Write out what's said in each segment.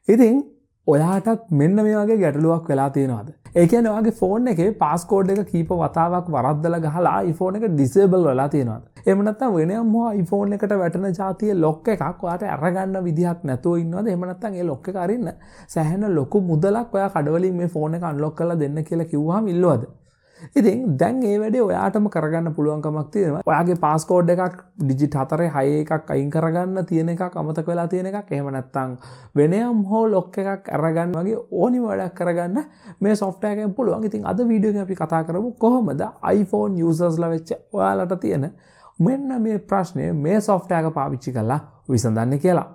ඉතින් ඔයාටත් මෙන්න මේ වගේ ගැටලුවක් වෙලා තියෙනවද? ඒ කියන්නේ ඔයාගේ ෆෝන් එකේ පාස්කෝඩ් එක කීප වතාවක් වරද්දලා ගහලා iPhone එක disable වෙලා තියෙනවද? එහෙම නැත්නම් වෙනම iPhone එකට වැටෙන જાතිය lock එකක් ඔයාට අරගන්න විදිහක් නැතුව ඉන්නවද? එහෙම නැත්නම් ඒ lock එක අරින්න සැහැණ ලොකු මුදලක් ඔයා කඩවලින් මේ ෆෝන් එක unlock කරලා දෙන්න කියලා කිව්වහම ඉල්ලුවද? ඉතින් දැන් ඒ වැඩේ ඔයාටම කරගන්න පුළුවන්කමක් තියෙනවා. ඔයාගේ පාස්කෝඩ් එකක් ඩිජිට් 4 6 එකක් අයින් කරගන්න තියෙන එකක් අමතක වෙලා තියෙන එකක්. එහෙම නැත්නම් වෙනයම් හෝ ලොක් එකක් අරගන්න වගේ ඕනිම වැඩක් කරගන්න මේ software එකෙන් පුළුවන්. ඉතින් අද වීඩියෝ එකෙන් අපි කතා කරමු කොහොමද iPhone usersලා වෙච්ච ඔයාලට තියෙන මෙන්න මේ ප්‍රශ්නේ මේ software එක පාවිච්චි කරලා විසඳන්නේ කියලා.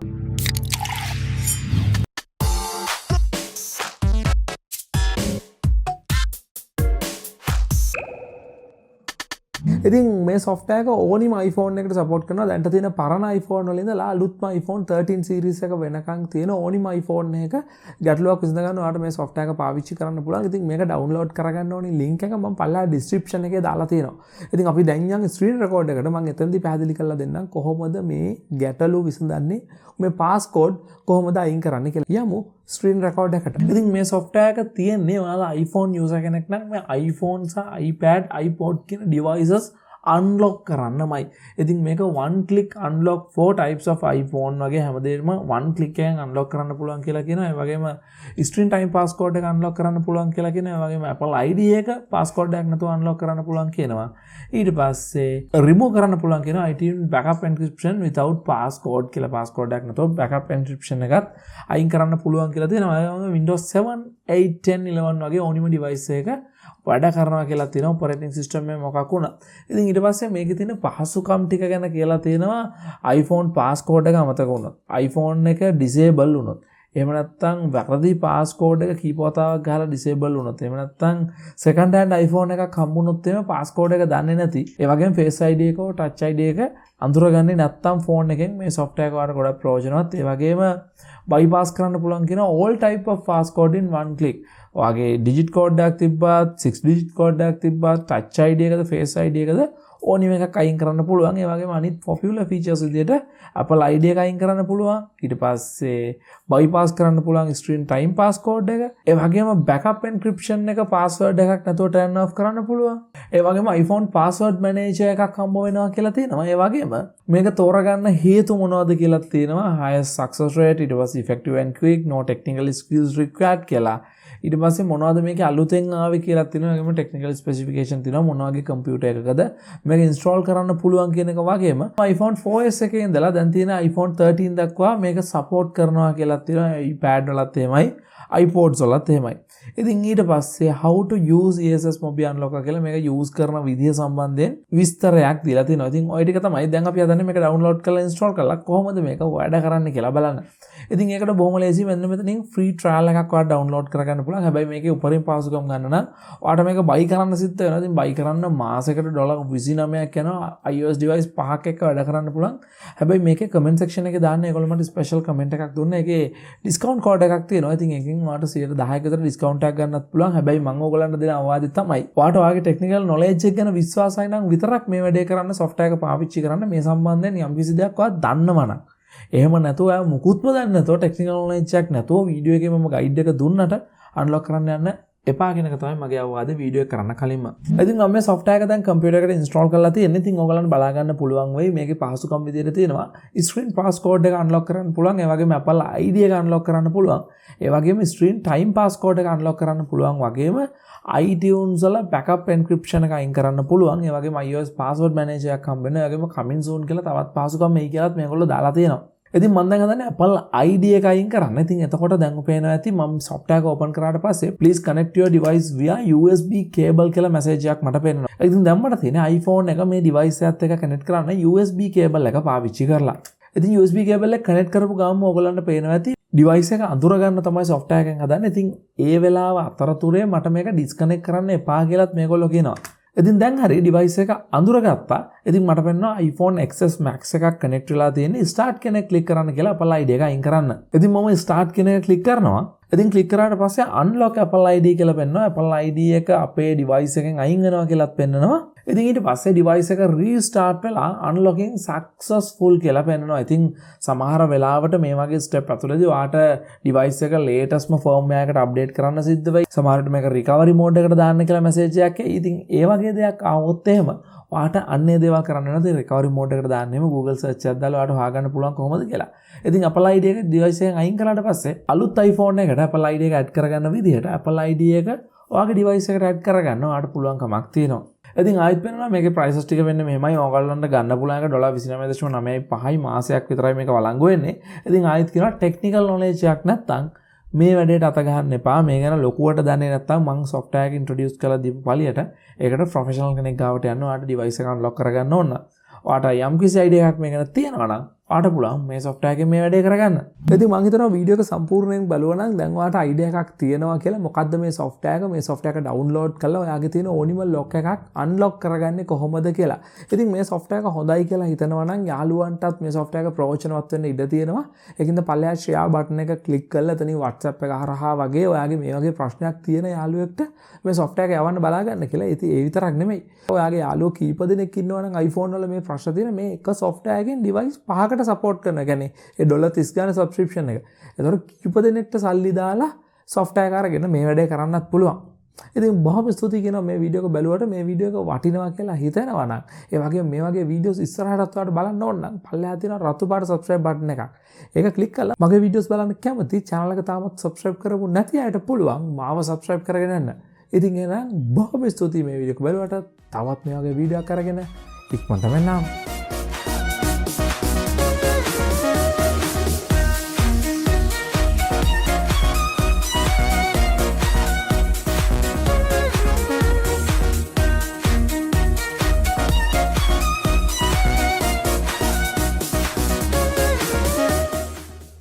ඉතින් මේ software එක ඕනිම iPhone එකකට support කරනවා. දැන්ට තියෙන පරණ iPhone වල ඉඳලා අලුත්ම iPhone 13 series එක වෙනකන් තියෙන ඕනිම iPhone එක ගැටලුවක් විසඳ ගන්න ඔයාලට මේ software එක පාවිච්චි කරන්න පුළුවන්. ඉතින් මේක download කරගන්න ඕනි link එක මම පල්ලා description එකේ දාලා තියෙනවා. ඉතින් අපි දැන් යන් screen record එකට මම එතනදී පැහැදිලි කරලා දෙන්නම් කොහොමද මේ ගැටලුව විසඳන්නේ, මේ passcode කොහොමද අයින් කරන්නේ කියලා. යමු screen record එකට. ඉතින් මේ software එක තියෙන්නේ ඔයාලා iPhone user කෙනෙක් නම් මේ iPhone සහ iPad, iPod කියන devices unlock කරන්නමයි. ඉතින් මේක one click unlock for types of iPhone වගේ හැමදේම one click එකෙන් unlock කරන්න පුළුවන් කියලා කියනවා. ඒ වගේම screen time passcode එක unlock කරන්න පුළුවන් කියලා කියනවා. ඒ වගේම Apple ID එක passcode එකක් නැතුව unlock කරන්න පුළුවන් කියනවා. ඊට පස්සේ remove කරන්න පුළුවන් කියනවා iTunes backup encryption without passcode කියලා. passcode එකක් නැතුව backup encryption එකත් අයින් කරන්න පුළුවන් කියලා තියෙනවා. ඒ වගේම Windows 7, 8, 10, 11 වගේ ඕනිම device එක වැඩ කරනවා කියලා තියෙනවා operating system එක මොකක් වුණා. ඉතින් ඊට පස්සේ මේකේ තියෙන පහසුකම් ටික ගැන කියලා තියෙනවා iPhone passcode එක අමතක වුණොත්, iPhone එක disable වුණොත්, එහෙම නැත්නම් වැරදි passcode එක කීප වතාවක් ගහලා disable වුණොත්, එහෙම නැත්නම් second hand iPhone එකක් හම්බුනොත් එහෙම passcode එක දන්නේ නැති. ඒ වගේම Face ID එක හෝ Touch ID එක අඳුරගන්නේ නැත්නම් phone එකෙන් මේ software එක වලට ගොඩක් ප්‍රයෝජනවත්. ඒ වගේම bypass කරන්න පුළුවන් කියන all type of passcode in one click. ඔයාගේ digit code එකක් තිබ්බත්, 6 digit code එකක් තිබ්බත්, Touch ID එකද, Face ID එකද ඕනිම එකක් අයින් කරන්න පුළුවන්. ඒ වගේම අනිත් popular features විදිහට Apple ID එක අයින් කරන්න පුළුවන්. ඊට පස්සේ bypass කරන්න පුළුවන් screen time passcode එක. ඒ වගේම backup encryption එක password එකක් නැතුව turn off කරන්න පුළුවන්. ඒ වගේම iPhone password manager එකක් හම්බ වෙනවා කියලා තියෙනවා. ඒ වගේම මේක තෝරගන්න හේතු මොනවද කියලා තියෙනවා. highest success rate, ඊට පස්සේ effective and quick, no technical skills required කියලා. ඊට පස්සේ මොනවද මේකේ අලුතෙන් ආවේ කියලා තියෙනවා. ඒකම ටෙක්නිකල් ස්පෙસિෆිකේෂන් තියෙනවා. මොන වගේ කම්පියුටර් එකකද මේක ඉන්ස්ටෝල් කරන්න පුළුවන් කියන එක වගේම iPhone 4S එකේ ඉඳලා දැන් තියෙන iPhone 13 දක්වා මේක සපෝට් කරනවා කියලා තියෙනවා. iPad වලත් එහෙමයි, iPods වලත් එහෙමයි. ඉතින් ඊට පස්සේ how to use ESS mobile unlocker කියලා මේක use කරන විදිය සම්බන්ධයෙන් විස්තරයක් දීලා තියෙනවා. ඉතින් ওই ටික තමයි දැන් අපි හදන්නේ මේක download කරලා install කරලා කොහොමද මේක වැඩ කරන්නේ කියලා බලන්න. ඉතින් ඒකට බොහොම ලේසි. මෙන්න මෙතනින් free trial එකක් ඔයාලා download කරගන්න පුළුවන්. හැබැයි මේකේ උපරිම පහසුකම් ගන්න නම් ඔයාලට මේක buy කරන්න සිද්ධ වෙනවා. ඉතින් buy කරන්න මාසෙකට $29ක් යනවා. iOS device 5ක් එක්ක වැඩ කරන්න පුළුවන්. හැබැයි මේකේ comment section එකේ දාන්න ඒගොල්ලෝ මට special comment එකක් දුන්නා. ඒකේ discount code එකක් තියෙනවා. ඉතින් එකකින් ඔයාලට 10% විතර discount එකක් ගන්නත් පුළුවන්. හැබැයි මම ඕගොල්ලන්ට දෙන අවවාදය තමයි ඔයාලට ඔයාගේ technical knowledge එක ගැන විශ්වාසයි නම් විතරක් මේ වැඩේ කරන්න, software එක පාවිච්චි කරන්න. මේ සම්බන්ධයෙන් යම්කිසි දෙයක් ඔයා දන්නවා නම්, එහෙම නැතුව ඔයා මුකුත්ම දන්නේ නැතුව ටෙක්නිකල් knowledge එකක් නැතුව වීඩියෝ එකේ මම ගයිඩ් එක දුන්නට අන්ලොක් කරන්න යන්න එපා කියන එක තමයි මගේ අවවාද වීඩියෝ එක කරන්න කලින්ම. ඉතින් මම මේ software එක දැන් කම්පියුටර් එකට install කරලා තියෙන්නේ. ඉතින් ඔයගලන්ට බලා ගන්න පුළුවන් වෙයි මේකේ පහසුකම් විදිහට තියෙනවා. screen passcode එක unlock කරන්න පුළුවන්. ඒ වගේම Apple ID එක unlock කරන්න පුළුවන්. ඒ වගේම screen time passcode එක unlock කරන්න පුළුවන්. වගේම iTunes වල backup encryption එක අයින් කරන්න පුළුවන්. ඒ වගේම iOS password manager එකක් හම්බ වෙනවා. ඒ වගේම coming soon කියලා තවත් පහසුකම් මේ කියලාත් මේගොල්ලෝ දාලා තියෙනවා. ඉතින් මම දැන් හදන්නේ Apple ID එක අයින් කරන්න. ඉතින් එතකොට දැන් පේනවා ඇති මම software එක open කරාට පස්සේ please connect your device via USB cable කියලා message එකක් මට පේනවා. ඉතින් දැන් මට තියෙන්නේ iPhone එක මේ device එකත් එක්ක connect කරන්න USB cable එක පාවිච්චි කරලා. ඉතින් USB cable එක connect කරපු ගමන් ඔයගොල්ලන්ට පේනවා ඇති device එක අඳුර ගන්න තමයි software එකෙන් හදන්නේ. ඉතින් ඒ වෙලාව අතරතුරේ මට මේක disconnect කරන්න එපා කියලාත් මේගොල්ලෝ කියනවා. ඉතින් දැන් හරි device එක අඳුරගත්තා. ඉතින් මට පෙන්නනවා iPhone XS Max එකක් connect වෙලා තියෙන්නේ. start කියන එක click කරන්න කියලා Apple ID එක අයින් කරන්න. ඉතින් මම start කියන එක click කරනවා. ඉතින් click කරාට පස්සේ unlock Apple ID කියලා පෙන්නනවා. Apple ID එක අපේ device එකෙන් අයින් වෙනවා කියලාත් පෙන්නනවා. ඉතින් ඊට පස්සේ ඩිවයිස් එක රීස්ටාර්ට් වෙලා අන්ලොකින් සක්සස්ෆුල් කියලා පෙන්නනවා. ඉතින් සමහර වෙලාවට මේ වගේ ස්ටෙප් ඇතුළතදී ඔයාට ඩිවයිස් එක ලේටස්ට්ම ෆර්ම්වෙයාර් එකට අප්ඩේට් කරන්න සිද්ධ වෙයි. සමහරවිට මේක රිකවරි මෝඩ් එකට දාන්න කියලා මැසේජ් එකක් එයි. ඉතින් ඒ වගේ දෙයක් ආවොත් එහෙම ඔයාට අන්නේ දේවල් කරන්න වෙනවා. රිකවරි මෝඩ් එකට දාන්නෙම Google search එකක් දාලා ඔයාට හොයාගන්න පුළුවන් කොහොමද කියලා. ඉතින් Apple ID එක ඩිවයිස් එකෙන් අයින් කළාට පස්සේ අලුත් iPhone එකට Apple ID එක ඇඩ් කරගන්න විදිහට Apple ID එක ඔයාගේ ඩිවයිස් එකට ඇඩ් කරගන්න ඔයාට පුළුවන් කමක් තියෙනවා. ඉතින් ආයෙත් වෙනවා මේකේ ප්‍රයිසස් ටික වෙන්නේ මෙහෙමයි. ඔයගොල්ලන්ට ගන්න පුළුවන් එක $29.95 මාසයක් විතරයි මේක වළංගු වෙන්නේ. ඉතින් ආයෙත් කියනවා ටෙක්නිකල් නොලෙජ් එකක් නැත්නම් මේ වැඩේට අත ගහන්න එපා. මේ ගැන ලොකුවට දන්නේ නැත්නම් මම software එක introduce කරලා දීපු පළියට ඒකට professional කෙනෙක් ගාවට යන්න ඔයාට device එක unlock කරගන්න ඕන. ඔයාට යම්කිසි idea එකක් මේ ගැන තියෙනවා නම් ඔයාට පුළුවන් මේ software එකෙන් මේ වැඩේ කරගන්න. ඉතින් මම හිතනවා වීඩියෝ එක සම්පූර්ණයෙන් බලුවා නම් දැන් ඔයාට idea එකක් තියෙනවා කියලා. මොකද්ද මේ software එක? මේ software එක download කරලා ඔයාගේ තියෙන ඕනිම lock එකක් unlock කරගන්නේ කොහොමද කියලා. ඉතින් මේ software එක හොඳයි කියලා හිතනවා නම් යාළුවන්ටත් මේ software එක ප්‍රයෝජනවත් වෙන්න ඉඩ තියෙනවා. ඒකින්ද පල්ලෙහා share button එක click කරලා එතනින් WhatsApp එක හරහා වගේ ඔයාගේ මේ වගේ ප්‍රශ්නයක් තියෙන යාළුවෙක්ට මේ software එක යවන්න බලා ගන්න කියලා. ඉතින් ඒ විතරක් නෙමෙයි. ඔයාගේ යාළුවෝ කීප දෙනෙක් ඉන්නවා නම් iPhone වල මේ ප්‍රශ්න තියෙන මේ එක software එකෙන් device 5කට support කරනවා. කියන්නේ ඒ $30 ගාන subscription එක. ඒතකොට කීප දෙනෙක්ට සල්ලි දාලා software එක අරගෙන මේ වැඩේ කරන්නත් පුළුවන්. ඉතින් බොහොම ස්තුතියි කියනවා මේ වීඩියෝ එක බැලුවට. මේ වීඩියෝ එක වටිනවා කියලා හිතෙනවා නම් ඒ වගේම මේ වගේ වීඩියෝස් ඉස්සරහටත් ඔයාලට බලන්න ඕන නම් පල්ලෙහා තියෙන රතු පාට subscribe button එකක්. ඒක click කරලා මගේ වීඩියෝස් බලන්න කැමති channel එක තාමත් subscribe කරපු නැති අයට පුළුවන් මාව subscribe කරගෙන යන්න. ඉතින් එහෙනම් බොහොම ස්තුතියි මේ වීඩියෝ එක බැලුවට. තවත් මේ වගේ වීඩියෝ එකක් අරගෙන ඉක්මනටම එන්නම්.